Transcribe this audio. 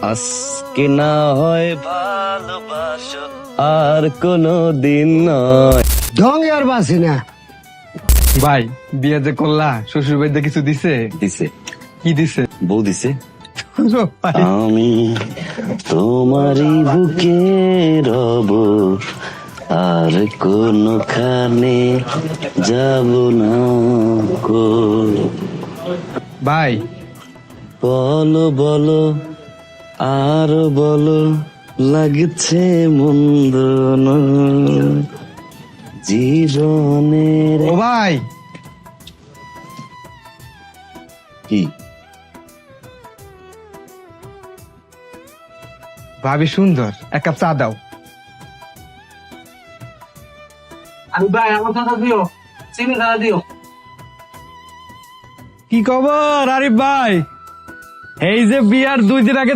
আজকে না হয় ভালোবাসো আর কোনো দিন নয়। ঢং আর বাসি না। ভাই বিয়ে যে করলা শ্বশুর বাড়িতে কিছু দিছে? দিছে, কি দিছে? বউ দিছে। আমি তোমারই বুকে রব, আর কোনখানে যাব না কো। ভাই বলো বলো আর বলো, লাগছে মন্দ নয় জীবনের। ও ভাই কি ভাবি সুন্দর, এক কাপ চা দাও। আমি ভাই আমার কথা দিও, চিনি খাওয়া দিও। কি খবর আরিফ ভাই? এই যে বিয়ার 2 দিন আগে